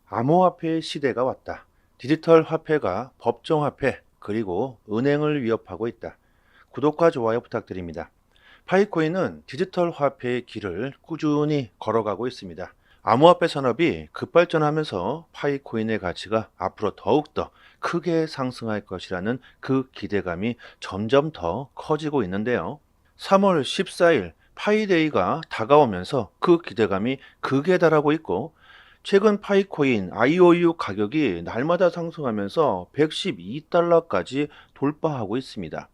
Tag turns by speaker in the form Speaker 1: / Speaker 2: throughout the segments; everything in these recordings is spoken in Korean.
Speaker 1: 암호화폐의 시대가 왔다. 디지털 화폐가 법정화폐 그리고 은행을 위협하고 있다. 구독과 좋아요 부탁드립니다. 파이코인은 디지털 화폐의 길을 꾸준히 걸어가고 있습니다. 암호화폐 산업이 급발전하면서 파이코인의 가치가 앞으로 더욱더 크게 상승할 것이라는 그 기대감이 점점 더 커지고 있는데요. 3월 14일 파이데이가 다가오면서 그 기대감이 극에 달하고 있고, 최근 파이코인 IOU 가격이 날마다 상승하면서 112달러까지 돌파하고 있습니다.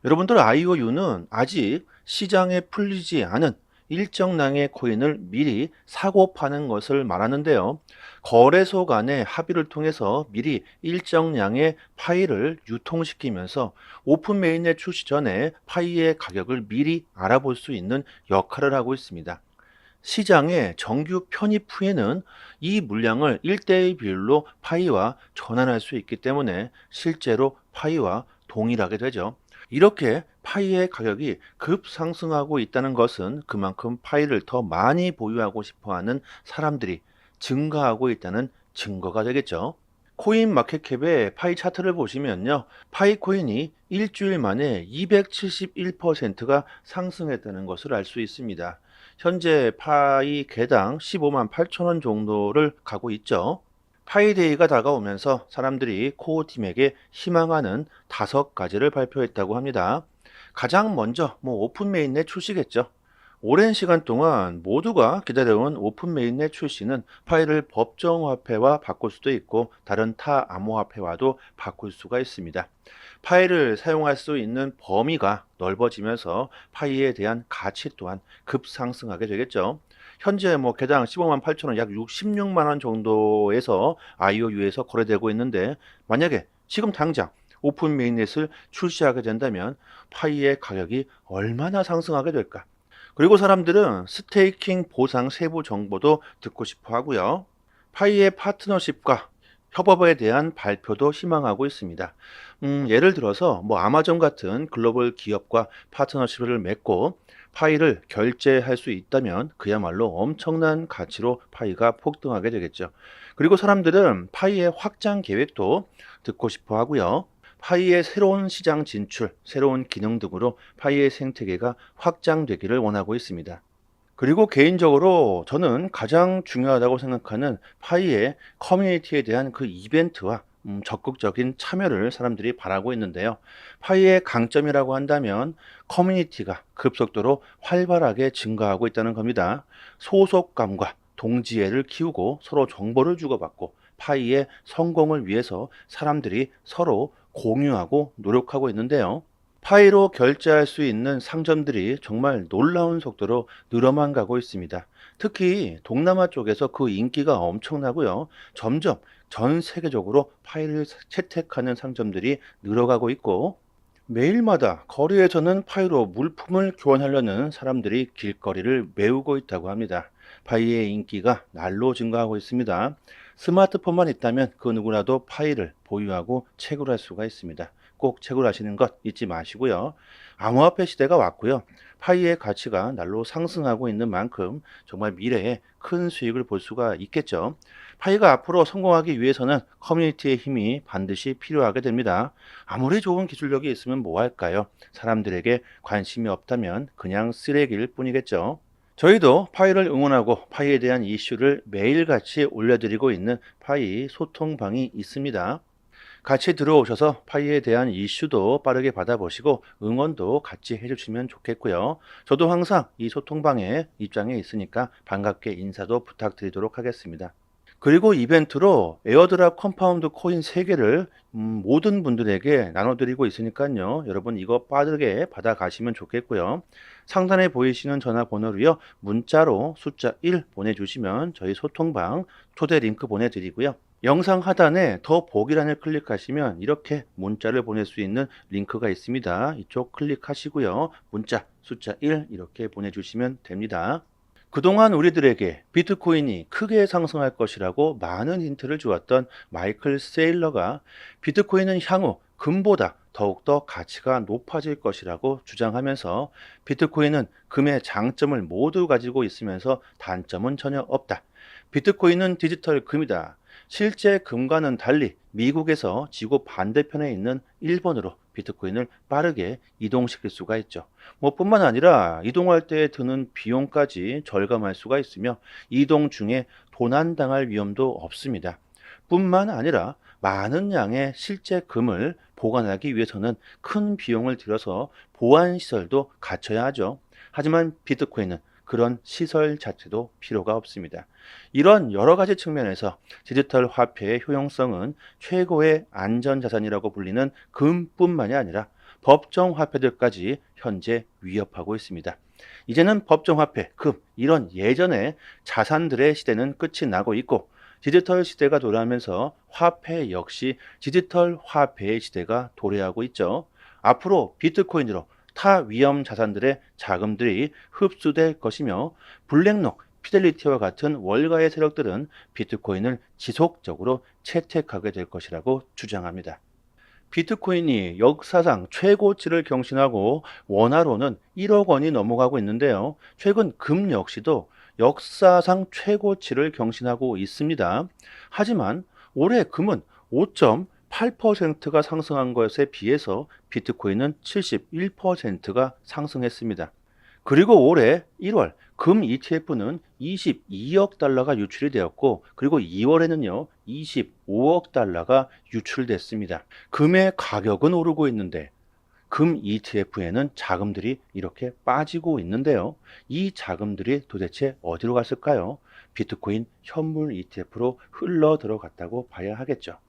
Speaker 1: 여러분들, IOU는 아직 시장에 풀리지 않은 일정량의 코인을 미리 사고 파는 것을 말하는데요. 거래소 간의 합의를 통해서 미리 일정량의 파이를 유통시키면서 오픈 메인넷 출시 전에 파이의 가격을 미리 알아볼 수 있는 역할을 하고 있습니다. 시장에 정규 편입 후에는 이 물량을 1대1 비율로 파이와 전환할 수 있기 때문에 실제로 파이와 동일하게 되죠. 이렇게 파이의 가격이 급상승하고 있다는 것은 그만큼 파이를 더 많이 보유하고 싶어 하는 사람들이 증가하고 있다는 증거가 되겠죠. 코인 마켓캡의 파이 차트를 보시면요. 파이 코인이 일주일 만에 271%가 상승했다는 것을 알 수 있습니다. 현재 파이 개당 15만 8천 원 정도를 가고 있죠. 파이데이가 다가오면서 사람들이 코어팀에게 희망하는 5가지를 발표했다고 합니다. 가장 먼저 오픈 메인넷 출시겠죠. 오랜 시간 동안 모두가 기다려온 오픈 메인넷 출시는 파일을 법정화폐와 바꿀 수도 있고 다른 타 암호화폐와도 바꿀 수가 있습니다. 파일을 사용할 수 있는 범위가 넓어지면서 파이에 대한 가치 또한 급상승하게 되겠죠. 현재 개당 15만 8천 원, 약 66만 원 정도에서 IOU에서 거래되고 있는데, 만약에 지금 당장 오픈 메인넷을 출시하게 된다면 파이의 가격이 얼마나 상승하게 될까? 그리고 사람들은 스테이킹 보상 세부 정보도 듣고 싶어 하고요. 파이의 파트너십과 협업에 대한 발표도 희망하고 있습니다. 예를 들어서 아마존 같은 글로벌 기업과 파트너십을 맺고 파이를 결제할 수 있다면 그야말로 엄청난 가치로 파이가 폭등하게 되겠죠. 그리고 사람들은 파이의 확장 계획도 듣고 싶어 하고요. 파이의 새로운 시장 진출, 새로운 기능 등으로 파이의 생태계가 확장되기를 원하고 있습니다. 그리고 개인적으로 저는 가장 중요하다고 생각하는 파이의 커뮤니티에 대한 그 이벤트와 적극적인 참여를 사람들이 바라고 있는데요. 파이의 강점이라고 한다면 커뮤니티가 급속도로 활발하게 증가하고 있다는 겁니다. 소속감과 동지애를 키우고 서로 정보를 주고받고 파이의 성공을 위해서 사람들이 서로 공유하고 노력하고 있는데요. 파이로 결제할 수 있는 상점들이 정말 놀라운 속도로 늘어만 가고 있습니다. 특히 동남아 쪽에서 그 인기가 엄청나고요. 점점 전 세계적으로 파이를 채택하는 상점들이 늘어가고 있고, 매일마다 거리에서는 파이로 물품을 교환하려는 사람들이 길거리를 메우고 있다고 합니다. 파이의 인기가 날로 증가하고 있습니다. 스마트폰만 있다면 그 누구라도 파이를 보유하고 채굴할 수가 있습니다. 꼭 채굴하시는 것 잊지 마시고요. 암호화폐 시대가 왔고요. 파이의 가치가 날로 상승하고 있는 만큼 정말 미래에 큰 수익을 볼 수가 있겠죠. 파이가 앞으로 성공하기 위해서는 커뮤니티의 힘이 반드시 필요하게 됩니다. 아무리 좋은 기술력이 있으면 뭐 할까요? 사람들에게 관심이 없다면 그냥 쓰레기일 뿐이겠죠. 저희도 파이를 응원하고 파이에 대한 이슈를 매일같이 올려드리고 있는 파이 소통방이 있습니다. 같이 들어오셔서 파이에 대한 이슈도 빠르게 받아보시고 응원도 같이 해주시면 좋겠고요. 저도 항상 이 소통방에 입장에 있으니까 반갑게 인사도 부탁드리도록 하겠습니다. 그리고 이벤트로 에어드랍 컴파운드 코인 3개를 모든 분들에게 나눠드리고 있으니까요. 여러분 이거 빠르게 받아가시면 좋겠고요. 상단에 보이시는 전화번호로요. 문자로 숫자 1 보내주시면 저희 소통방 초대 링크 보내드리고요. 영상 하단에 더 보기란을 클릭하시면 이렇게 문자를 보낼 수 있는 링크가 있습니다. 이쪽 클릭하시고요. 문자 숫자 1 이렇게 보내주시면 됩니다. 그동안 우리들에게 비트코인이 크게 상승할 것이라고 많은 힌트를 주었던 마이클 세일러가 비트코인은 향후 금보다 더욱더 가치가 높아질 것이라고 주장하면서 비트코인은 금의 장점을 모두 가지고 있으면서 단점은 전혀 없다. 비트코인은 디지털 금이다. 실제 금과는 달리 미국에서 지구 반대편에 있는 일본으로 비트코인을 빠르게 이동시킬 수가 있죠. 뿐만 아니라 이동할 때 드는 비용까지 절감할 수가 있으며 이동 중에 도난당할 위험도 없습니다. 뿐만 아니라 많은 양의 실제 금을 보관하기 위해서는 큰 비용을 들여서 보안 시설도 갖춰야 하죠. 하지만 비트코인은 그런 시설 자체도 필요가 없습니다. 이런 여러 가지 측면에서 디지털 화폐의 효용성은 최고의 안전자산이라고 불리는 금뿐만이 아니라 법정 화폐들까지 현재 위협하고 있습니다. 이제는 법정 화폐, 금, 이런 예전의 자산들의 시대는 끝이 나고 있고 디지털 시대가 돌아오면서 화폐 역시 디지털 화폐의 시대가 도래하고 있죠. 앞으로 비트코인으로 타 위험 자산들의 자금들이 흡수될 것이며 블랙록, 피델리티와 같은 월가의 세력들은 비트코인을 지속적으로 채택하게 될 것이라고 주장합니다. 비트코인이 역사상 최고치를 경신하고 원화로는 1억 원이 넘어가고 있는데요. 최근 금 역시도 역사상 최고치를 경신하고 있습니다. 하지만 올해 금은 5.8%가 상승한 것에 비해서 비트코인은 71%가 상승했습니다. 그리고 올해 1월 금 ETF는 22억 달러가 유출이 되었고 그리고 2월에는요 25억 달러가 유출됐습니다. 금의 가격은 오르고 있는데 금 ETF에는 자금들이 이렇게 빠지고 있는데요. 이 자금들이 도대체 어디로 갔을까요? 비트코인 현물 ETF로 흘러 들어갔다고 봐야 하겠죠.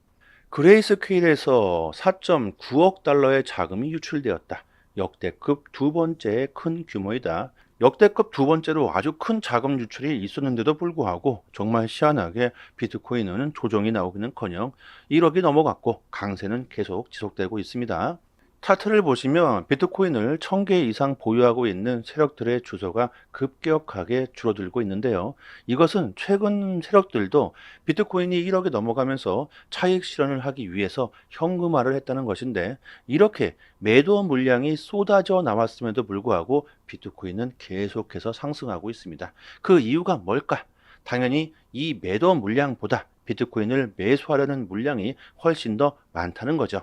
Speaker 1: 그레이스케일에서 4.9억 달러의 자금이 유출되었다. 역대급 두 번째 큰 규모이다. 역대급 두 번째로 아주 큰 자금 유출이 있었는데도 불구하고 정말 희한하게 비트코인은 조정이 나오기는커녕 1억이 넘어갔고 강세는 계속 지속되고 있습니다. 차트를 보시면 비트코인을 1000개 이상 보유하고 있는 세력들의 주소가 급격하게 줄어들고 있는데요. 이것은 최근 세력들도 비트코인이 1억이 넘어가면서 차익 실현을 하기 위해서 현금화를 했다는 것인데 이렇게 매도 물량이 쏟아져 나왔음에도 불구하고 비트코인은 계속해서 상승하고 있습니다. 그 이유가 뭘까? 당연히 이 매도 물량보다 비트코인을 매수하려는 물량이 훨씬 더 많다는 거죠.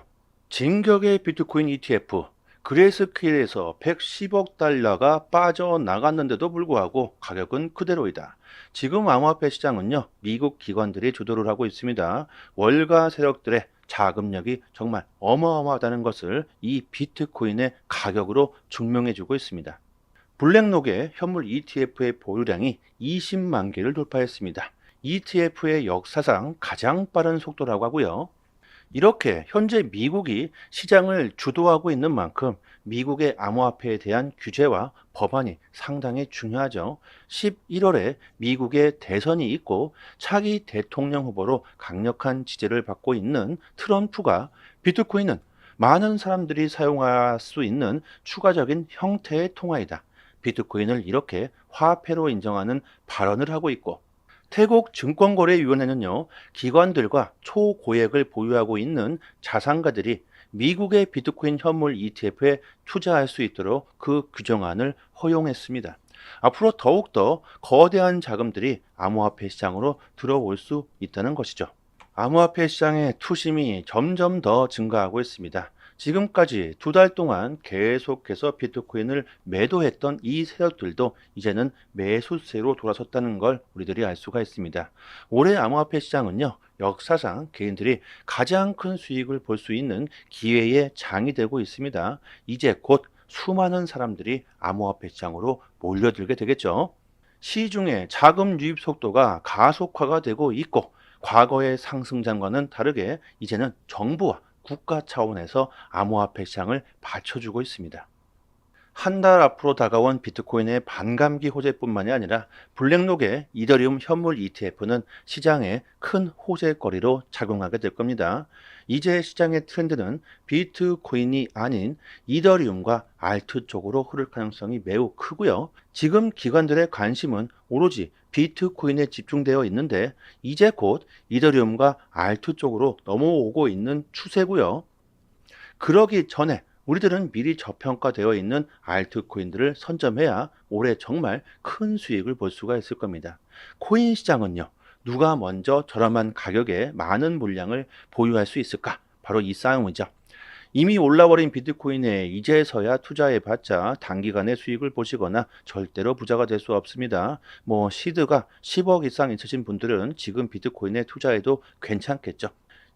Speaker 1: 진격의 비트코인 ETF 그레이스케일에서 110억 달러가 빠져나갔는데도 불구하고 가격은 그대로이다. 지금 암호화폐 시장은요, 미국 기관들이 주도를 하고 있습니다. 월가 세력들의 자금력이 정말 어마어마하다는 것을 이 비트코인의 가격으로 증명해주고 있습니다. 블랙록의 현물 ETF의 보유량이 20만 개를 돌파했습니다. ETF의 역사상 가장 빠른 속도라고 하고요. 이렇게 현재 미국이 시장을 주도하고 있는 만큼 미국의 암호화폐에 대한 규제와 법안이 상당히 중요하죠. 11월에 미국의 대선이 있고 차기 대통령 후보로 강력한 지지를 받고 있는 트럼프가 비트코인은 많은 사람들이 사용할 수 있는 추가적인 형태의 통화이다. 비트코인을 이렇게 화폐로 인정하는 발언을 하고 있고 태국 증권거래위원회는요, 기관들과 초고액을 보유하고 있는 자산가들이 미국의 비트코인 현물 ETF에 투자할 수 있도록 그 규정안을 허용했습니다. 앞으로 더욱더 거대한 자금들이 암호화폐 시장으로 들어올 수 있다는 것이죠. 암호화폐 시장의 투심이 점점 더 증가하고 있습니다. 지금까지 2달 동안 계속해서 비트코인을 매도했던 이 세력들도 이제는 매수세로 돌아섰다는 걸 우리들이 알 수가 있습니다. 올해 암호화폐 시장은요, 역사상 개인들이 가장 큰 수익을 볼 수 있는 기회의 장이 되고 있습니다. 이제 곧 수많은 사람들이 암호화폐 시장으로 몰려들게 되겠죠. 시중의 자금 유입 속도가 가속화가 되고 있고 과거의 상승장과는 다르게 이제는 정부와 국가 차원에서 암호화폐 시장을 받쳐주고 있습니다. 한 달 앞으로 다가온 비트코인의 반감기 호재뿐만이 아니라 블랙록의 이더리움 현물 ETF는 시장에 큰 호재거리로 작용하게 될 겁니다. 이제 시장의 트렌드는 비트코인이 아닌 이더리움과 알트 쪽으로 흐를 가능성이 매우 크고요. 지금 기관들의 관심은 오로지 비트코인에 집중되어 있는데 이제 곧 이더리움과 알트 쪽으로 넘어오고 있는 추세고요. 그러기 전에 우리들은 미리 저평가되어 있는 알트코인들을 선점해야 올해 정말 큰 수익을 볼 수가 있을 겁니다. 코인 시장은요, 누가 먼저 저렴한 가격에 많은 물량을 보유할 수 있을까? 바로 이 싸움이죠. 이미 올라버린 비트코인에 이제서야 투자해봤자 단기간에 수익을 보시거나 절대로 부자가 될 수 없습니다. 뭐 시드가 10억 이상 있으신 분들은 지금 비트코인에 투자해도 괜찮겠죠.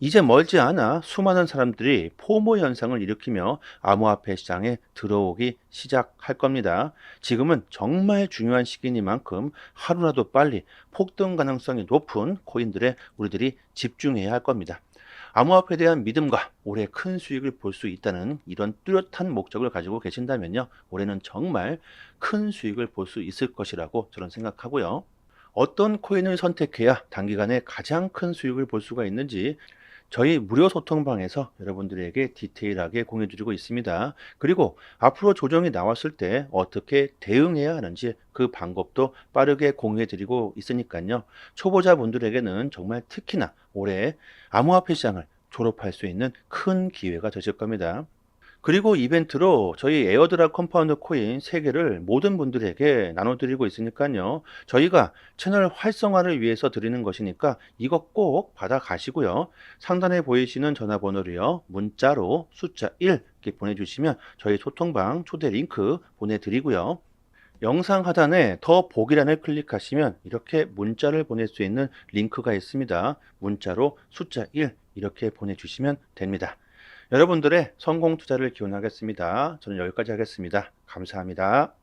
Speaker 1: 이제 멀지 않아 수많은 사람들이 포모 현상을 일으키며 암호화폐 시장에 들어오기 시작할 겁니다. 지금은 정말 중요한 시기니만큼 하루라도 빨리 폭등 가능성이 높은 코인들에 우리들이 집중해야 할 겁니다. 암호화폐에 대한 믿음과 올해 큰 수익을 볼 수 있다는 이런 뚜렷한 목적을 가지고 계신다면요, 올해는 정말 큰 수익을 볼 수 있을 것이라고 저는 생각하고요. 어떤 코인을 선택해야 단기간에 가장 큰 수익을 볼 수가 있는지 저희 무료 소통방에서 여러분들에게 디테일하게 공유 드리고 있습니다. 그리고 앞으로 조정이 나왔을 때 어떻게 대응해야 하는지 그 방법도 빠르게 공유해 드리고 있으니까요. 초보자분들에게는 정말 특히나 올해 암호화폐 시장을 졸업할 수 있는 큰 기회가 되실 겁니다. 그리고 이벤트로 저희 에어드랍 컴파운드 코인 3개를 모든 분들에게 나눠드리고 있으니까요. 저희가 채널 활성화를 위해서 드리는 것이니까 이거 꼭 받아 가시고요. 상단에 보이시는 전화번호로요, 문자로 숫자 1 이렇게 보내주시면 저희 소통방 초대 링크 보내드리고요. 영상 하단에 더 보기란을 클릭하시면 이렇게 문자를 보낼 수 있는 링크가 있습니다. 문자로 숫자 1 이렇게 보내주시면 됩니다. 여러분들의 성공 투자를 기원하겠습니다. 저는 여기까지 하겠습니다. 감사합니다.